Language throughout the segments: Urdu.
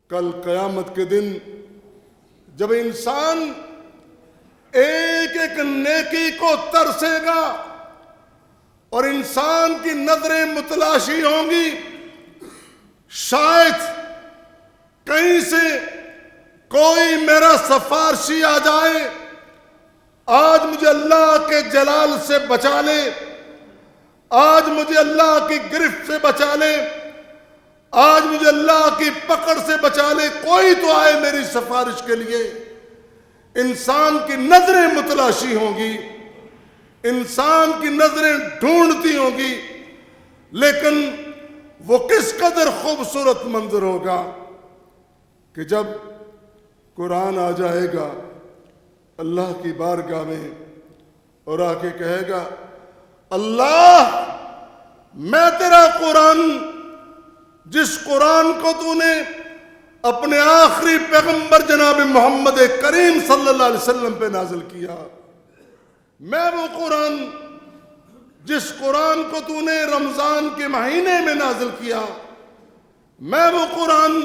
کل قیامت کے دن جب انسان ایک ایک نیکی کو ترسے گا اور انسان کی نظریں متلاشی ہوں گی، شاید کہیں سے کوئی میرا سفارشی آ جائے، آج مجھے اللہ کے جلال سے بچا لے، آج مجھے اللہ کی گرفت سے بچا لے، آج مجھے اللہ کی پکڑ سے بچا لے، کوئی تو آئے میری سفارش کے لیے۔ انسان کی نظریں متلاشی ہوں گی، انسان کی نظریں ڈھونڈتی ہوں گی، لیکن وہ کس قدر خوبصورت منظر ہوگا کہ جب قرآن آ جائے گا اللہ کی بارگاہ میں اور آ کے کہے گا، اللہ میں تیرا قرآن، جس قرآن کو تو نے اپنے آخری پیغمبر جناب محمد کریم صلی اللہ علیہ وسلم پہ نازل کیا، میں وہ قرآن جس قرآن کو تو نے رمضان کے مہینے میں نازل کیا، میں وہ قرآن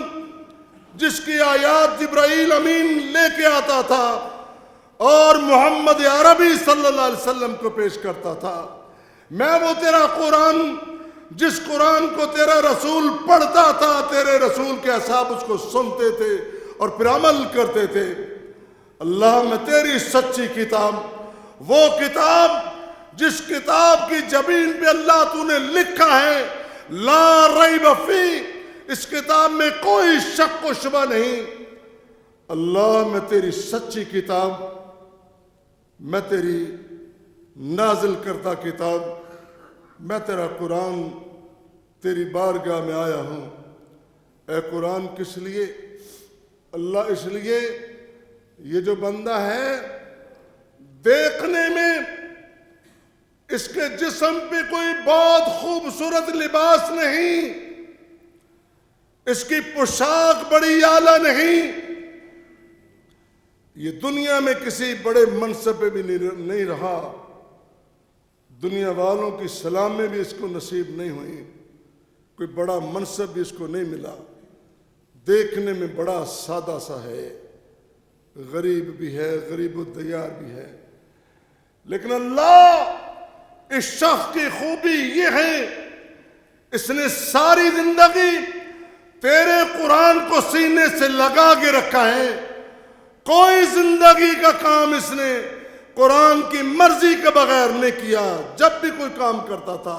جس کی آیات جبرائیل امین لے کے آتا تھا اور محمد عربی صلی اللہ علیہ وسلم کو پیش کرتا تھا، میں وہ تیرا قرآن جس قرآن کو تیرا رسول پڑھتا تھا، تیرے رسول کے اصحاب اس کو سنتے تھے اور پھر عمل کرتے تھے۔ اللہ میں تیری سچی کتاب، وہ کتاب جس کتاب کی جبین پہ اللہ تو نے لکھا ہے لا ریب فی، اس کتاب میں کوئی شک و شبہ نہیں، اللہ میں تیری سچی کتاب، میں تیری نازل کرتا کتاب، میں تیرا قرآن تیری بارگاہ میں آیا ہوں۔ اے قرآن کس لیے؟ اللہ اس لیے یہ جو بندہ ہے دیکھنے میں اس کے جسم پہ کوئی بہت خوبصورت لباس نہیں، اس کی پوشاک بڑی اعلیٰ نہیں، یہ دنیا میں کسی بڑے منصب پہ بھی نہیں رہا، دنیا والوں کی سلام میں بھی اس کو نصیب نہیں ہوئی، کوئی بڑا منصب بھی اس کو نہیں ملا، دیکھنے میں بڑا سادہ سا ہے، غریب بھی ہے، غریب الدیار بھی ہے، لیکن اللہ اس شخص کی خوبی یہ ہے اس نے ساری زندگی تیرے قرآن کو سینے سے لگا کے رکھا ہے، کوئی زندگی کا کام اس نے قرآن کی مرضی کے بغیر نہیں کیا، جب بھی کوئی کام کرتا تھا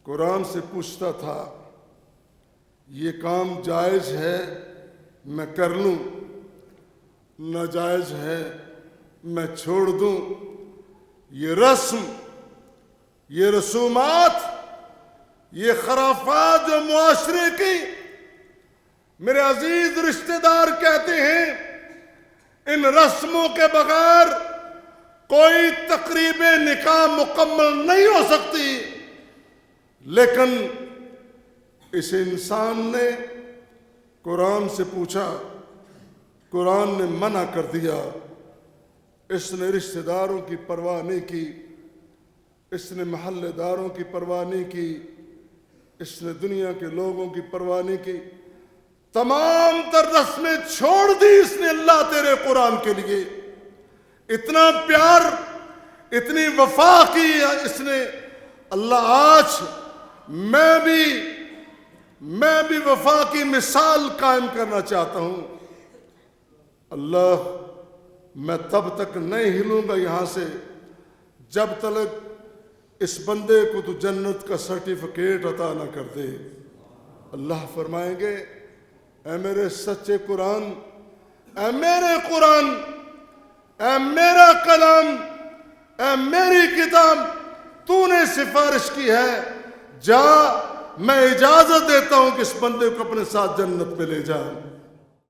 قرآن سے پوچھتا تھا یہ کام جائز ہے میں کر لوں، ناجائز ہے میں چھوڑ دوں، یہ رسم، یہ رسومات، یہ خرافات جو معاشرے کی، میرے عزیز رشتہ دار کہتے ہیں ان رسموں کے بغیر کوئی تقریب نکاح مکمل نہیں ہو سکتی، لیکن اس انسان نے قرآن سے پوچھا، قرآن نے منع کر دیا، اس نے رشتہ داروں کی پرواہ نہیں کی، اس نے محلے داروں کی پرواہ نہیں کی، اس نے دنیا کے لوگوں کی پرواہ نہیں کی، تمام تر رسمیں چھوڑ دی اس نے اللہ تیرے قرآن کے لیے، اتنا پیار، اتنی وفا کی اس نے۔ اللہ آج میں بھی وفا کی مثال قائم کرنا چاہتا ہوں، اللہ میں تب تک نہیں ہلوں گا یہاں سے جب تک اس بندے کو تو جنت کا سرٹیفکیٹ عطا نہ کر دے۔ اللہ فرمائیں گے اے میرے سچے قرآن، اے میرے قرآن، اے میرا کلام، اے میری کتاب، تو نے سفارش کی ہے، جا میں اجازت دیتا ہوں کہ اس بندے کو اپنے ساتھ جنت میں لے جا۔